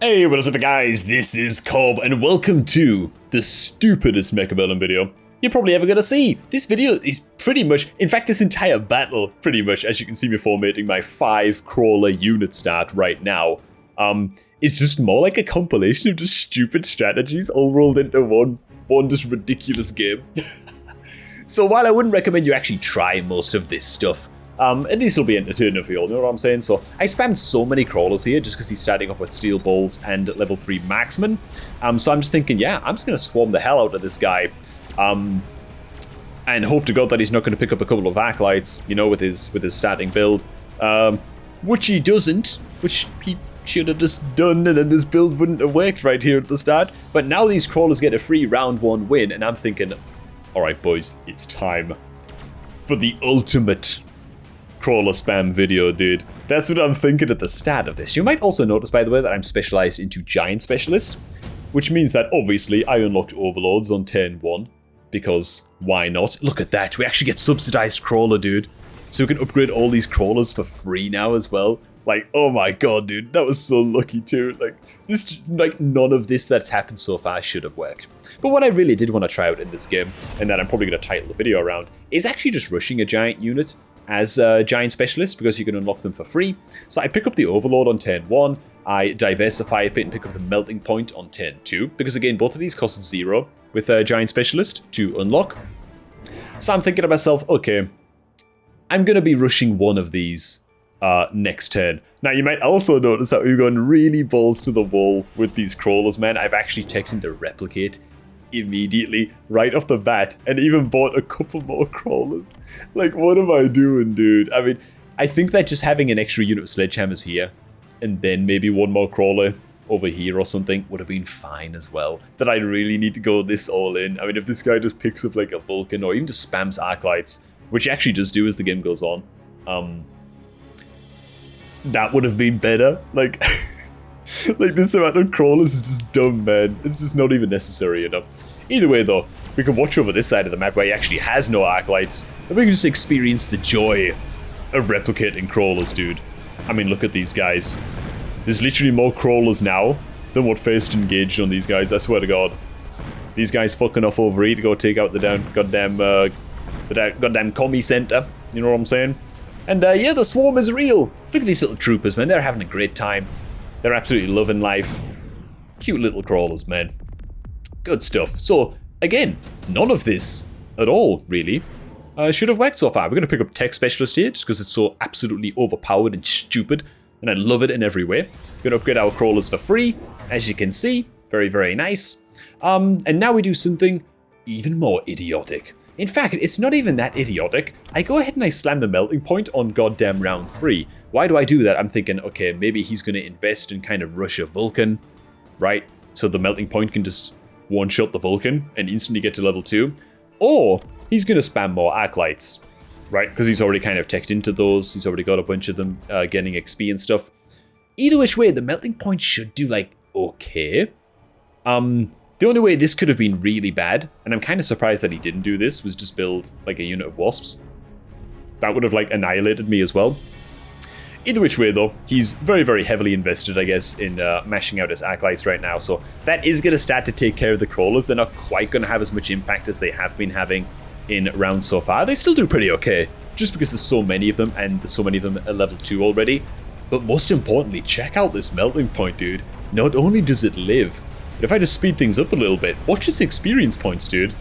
Hey, what is up guys, this is Cobb and welcome to the stupidest Mechabellum video you're probably ever gonna see. This video is pretty much, in fact this entire battle pretty much, as you can see me formatting my 5 crawler unit start right now, it's just more like a compilation of just stupid strategies all rolled into one just ridiculous game. So while I wouldn't recommend you actually try most of this stuff, at least it'll be entertaining for you all, you know what I'm saying? So I spammed so many crawlers here just because he's starting off with steel balls and level 3 marksman. So I'm just thinking, yeah, I'm just going to swarm the hell out of this guy. And hope to God that he's not going to pick up a couple of acolytes, you know, with his starting build. Which he doesn't, which he should have just done, and then this build wouldn't have worked right here at the start. But now these crawlers get a free round 1 win, and I'm thinking, alright boys, it's time for the ultimate crawler spam video, dude. That's what I'm thinking at the start of this. You might also notice, by the way, that I'm specialized into Giant Specialist, which means that obviously I unlocked Overlords on turn 1, because why not? Look at that, we actually get subsidized crawler, dude. So we can upgrade all these crawlers for free now as well. Like, oh my god, dude, that was so lucky too. Like none of this that's happened so far should have worked. But what I really did want to try out in this game, and that I'm probably going to title the video around, is actually just rushing a giant unit as a Giant Specialist, because you can unlock them for free. So I pick up the Overlord on turn 1, I diversify a bit and pick up the Melting Point on turn 2, because again, both of these cost 0 with a Giant Specialist to unlock. So I'm thinking to myself, okay, I'm going to be rushing one of these next turn. Now you might also notice that we've gone really balls to the wall with these crawlers, man. I've actually checked into Replicate immediately right off the bat and even bought a couple more crawlers. Like, what am I doing, dude? I mean, I think that just having an extra unit of sledgehammers here and then maybe one more crawler over here or something would have been fine as well. That I really need to go this all in. I mean, if this guy just picks up like a Vulcan or even just spams Arclights, which he actually does do as the game goes on, that would have been better. Like, like this amount of crawlers is just dumb, man. It's just not even necessary enough. Either way though, we can watch over this side of the map where he actually has no Arclights, and we can just experience the joy of replicating crawlers, dude. I mean, look at these guys. There's literally more crawlers now than what first engaged on these guys, I swear to God. These guys fucking off over here to go take out the goddamn commie center, you know what I'm saying? And yeah, the swarm is real. Look at these little troopers, man. They're having a great time. They're absolutely loving life. Cute little crawlers, man. Good stuff. So, again, none of this at all, really, should have worked so far. We're going to pick up Tech Specialist here, just because it's so absolutely overpowered and stupid, and I love it in every way. We're going to upgrade our crawlers for free, as you can see. Very, very nice. And now we do something even more idiotic. In fact, it's not even that idiotic. I go ahead and I slam the Melting Point on goddamn round 3. Why do I do that? I'm thinking, okay, maybe he's going to invest and kind of rush a Vulcan, right? So the Melting Point can just one-shot the Vulcan and instantly get to level 2. Or he's going to spam more Arclights, right? Because he's already kind of teched into those. He's already got a bunch of them getting XP and stuff. Either which way, the Melting Point should do, like, okay. The only way this could have been really bad, and I'm kind of surprised that he didn't do this, was just build, like, a unit of Wasps. That would have, like, annihilated me as well. Either which way, though, he's very, very heavily invested, I guess, in mashing out his Arclights right now. So that is going to start to take care of the crawlers. They're not quite going to have as much impact as they have been having in rounds so far. They still do pretty okay, just because there's so many of them, and there's so many of them at level 2 already. But most importantly, check out this Melting Point, dude. Not only does it live, but if I just speed things up a little bit, watch its experience points, dude.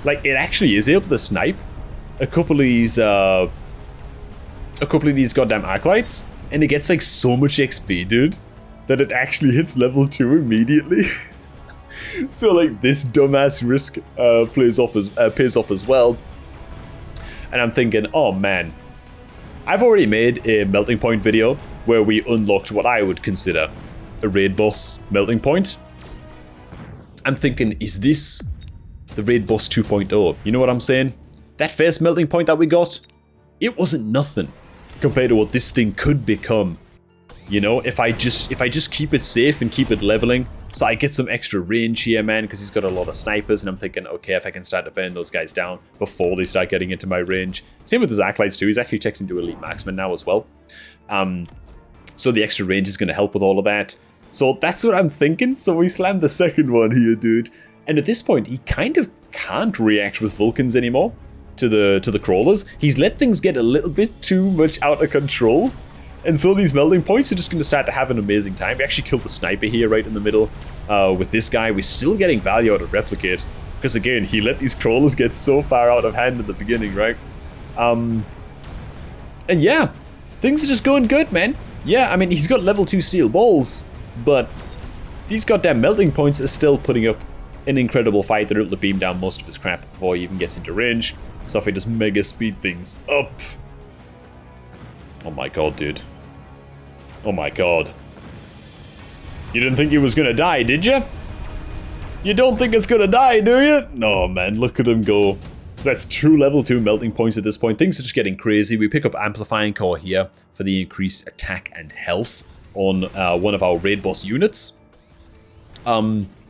Like, it actually is able to snipe a couple of these goddamn Arclights, and it gets like so much XP, dude, that it actually hits level 2 immediately. So like this dumbass risk pays off as well. And I'm thinking, oh man, I've already made a Melting Point video where we unlocked what I would consider a raid boss Melting Point. I'm thinking, is this the raid boss 2.0? You know what I'm saying? That first Melting Point that we got, it wasn't nothing compared to what this thing could become. You know, if I just keep it safe and keep it leveling, so I get some extra range here, man, because he's got a lot of snipers, and I'm thinking, okay, if I can start to burn those guys down before they start getting into my range. Same with the Arclights too. He's actually checked into Elite Marksman now as well. So the extra range is going to help with all of that. So that's what I'm thinking. So we slammed the second one here, dude. And at this point, he kind of can't react with Vulcans anymore to the crawlers. He's let things get a little bit too much out of control. And so these melting points are just going to start to have an amazing time. We actually killed the sniper here right in the middle. With this guy, we're still getting value out of Replicate. Because again, he let these crawlers get so far out of hand at the beginning, right? And yeah, things are just going good, man. Yeah, I mean, he's got level 2 steel balls, but these goddamn melting points are still putting up an incredible fight. They're able to beam down most of his crap before he even gets into range. So if he just mega speed things up. Oh my god, dude. Oh my god. You didn't think he was gonna die, did you? You don't think it's gonna die, do you? No, man, look at him go. So that's 2 level 2 melting points at this point. Things are just getting crazy. We pick up Amplifying Core here for the increased attack and health on one of our raid boss units.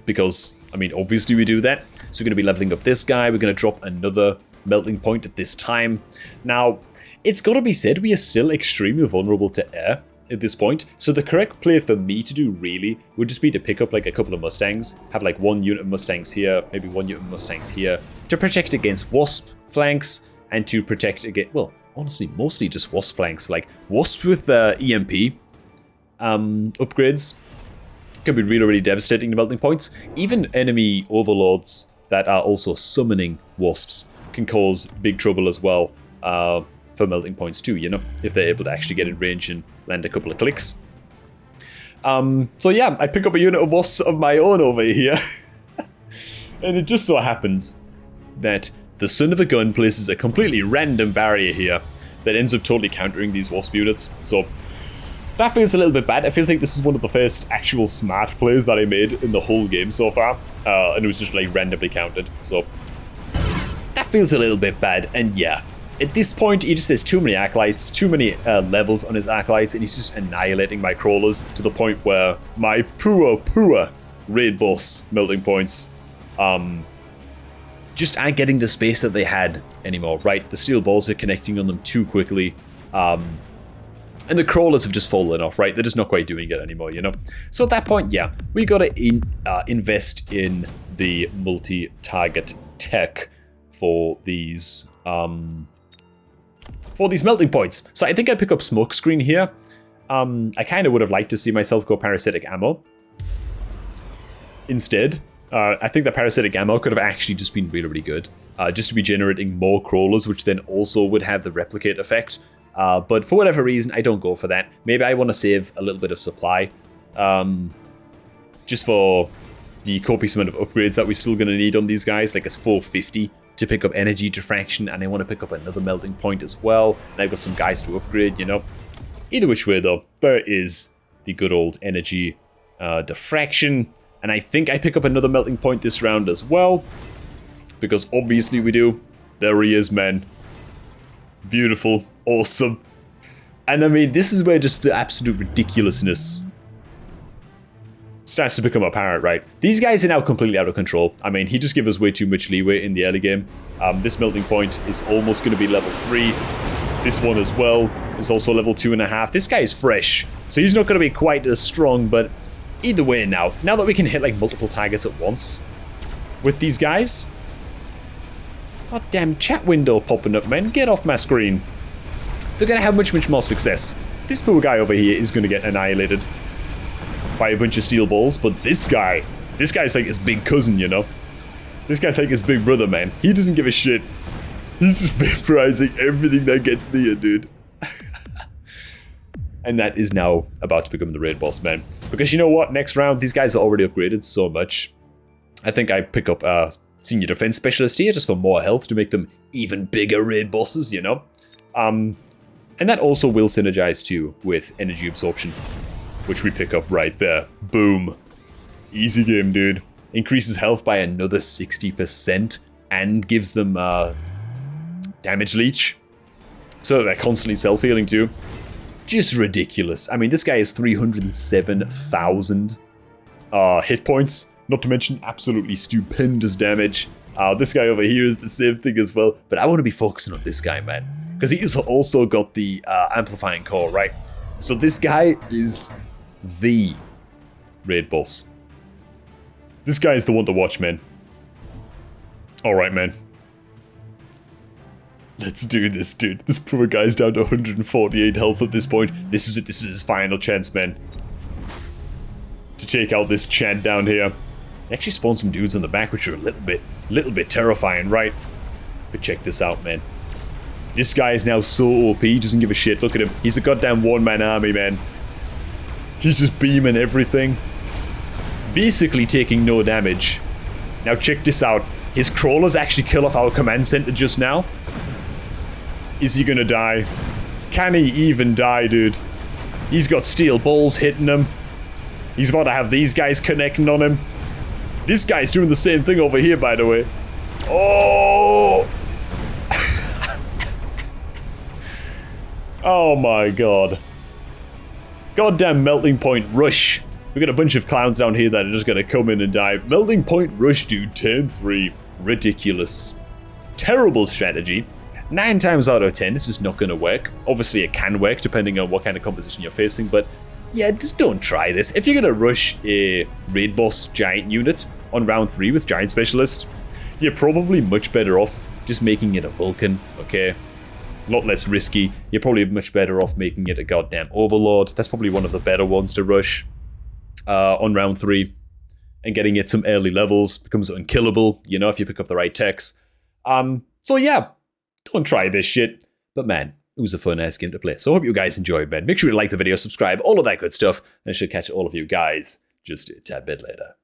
Because, I mean, obviously we do that. So we're going to be leveling up this guy. We're going to drop another melting point at this time. Now, it's got to be said, we are still extremely vulnerable to air at this point. So the correct play for me to do really would just be to pick up like a couple of Mustangs, have like 1 unit of Mustangs here, maybe 1 unit of Mustangs here, to protect against Wasp flanks and to protect against, well, honestly, mostly just Wasp flanks. Like Wasps with EMP upgrades can be really, really devastating to melting points. Even enemy overlords that are also summoning Wasps can cause big trouble as well. For melting points too, you know, if they're able to actually get in range and land a couple of clicks. So yeah, I pick up a unit of wasps of my own over here. And it just so happens that the son of a gun places a completely random barrier here that ends up totally countering these wasp units. So that feels a little bit bad. It feels like this is one of the first actual smart plays that I made in the whole game so far. And it was just like randomly counted. So that feels a little bit bad. And yeah, at this point, he just has too many acolytes, too many levels on his acolytes, and he's just annihilating my crawlers to the point where my poor raid boss melting points just aren't getting the space that they had anymore, right? The steel balls are connecting on them too quickly, and the crawlers have just fallen off, right? They're just not quite doing it anymore, you know? So at that point, yeah, we gotta invest in the multi-target tech for these melting points. So I think I pick up Smokescreen here. I kind of would have liked to see myself go Parasitic Ammo instead. I think the Parasitic Ammo could have actually just been really, really good. Just to be generating more crawlers, which then also would have the replicate effect. But for whatever reason, I don't go for that. Maybe I want to save a little bit of supply. Just for the copious amount of upgrades that we're still going to need on these guys. Like it's 450 to pick up energy diffraction, and I want to pick up another melting point as well. And I've got some guys to upgrade, you know. Either which way though, there is the good old energy diffraction. And I think I pick up another melting point this round as well. Because obviously we do. There he is, man. Beautiful. Awesome. And I mean, this is where just the absolute ridiculousness starts to become apparent, right? These guys are now completely out of control. I mean, he just gave us way too much leeway in the early game. This melting point is almost going to be level 3. This one as well is also level 2.5. This guy is fresh, so he's not going to be quite as strong, but either way now that we can hit like multiple targets at once with these guys. God damn chat window popping up, man. Get off my screen. They're going to have much, much more success. This poor guy over here is going to get annihilated by a bunch of steel balls, but this guy's like his big cousin, you know? This guy's like his big brother, man. He doesn't give a shit. He's just vaporizing everything that gets near, dude. And that is now about to become the raid boss, man. Because you know what? Next round, these guys are already upgraded so much. I think I pick up Senior Defense Specialist here just for more health to make them even bigger raid bosses, you know? And that also will synergize too with energy absorption, which we pick up right there. Boom. Easy game, dude. Increases health by another 60% and gives them damage leech. So they're constantly self-healing too. Just ridiculous. I mean, this guy has 307,000 hit points. Not to mention absolutely stupendous damage. This guy over here is the same thing as well. But I want to be focusing on this guy, man. Because he's also got the amplifying core, right? So this guy is the raid boss. This guy's the one to watch, man. Alright, man. Let's do this, dude. This poor guy's down to 148 health at this point. This is it. This is his final chance, man. To take out this Chad down here. He actually spawned some dudes on the back, which are a little bit terrifying, right? But check this out, man. This guy is now so OP, he doesn't give a shit. Look at him. He's a goddamn one-man army, man. He's just beaming everything. Basically taking no damage. Now check this out. His crawlers actually kill off our command center just now. Is he gonna die? Can he even die, dude? He's got steel balls hitting him. He's about to have these guys connecting on him. This guy's doing the same thing over here, by the way. Oh! Oh my god. Goddamn melting point rush. We got a bunch of clowns down here that are just gonna come in and die. Melting point rush, dude. Turn 3. Ridiculous. Terrible strategy. 9 times out of 10, this is not gonna work. Obviously, it can work depending on what kind of composition you're facing, but yeah, just don't try this. If you're gonna rush a raid boss giant unit on round 3 with giant specialist, you're probably much better off just making it a Vulcan, okay? A lot less risky. You're probably much better off making it a goddamn Overlord. That's probably one of the better ones to rush on round 3. And getting it some early levels becomes unkillable, you know, if you pick up the right techs. So yeah, don't try this shit. But man, it was a fun ass game to play. So I hope you guys enjoyed, man. Make sure you like the video, subscribe, all of that good stuff. And I should catch all of you guys just a tad bit later.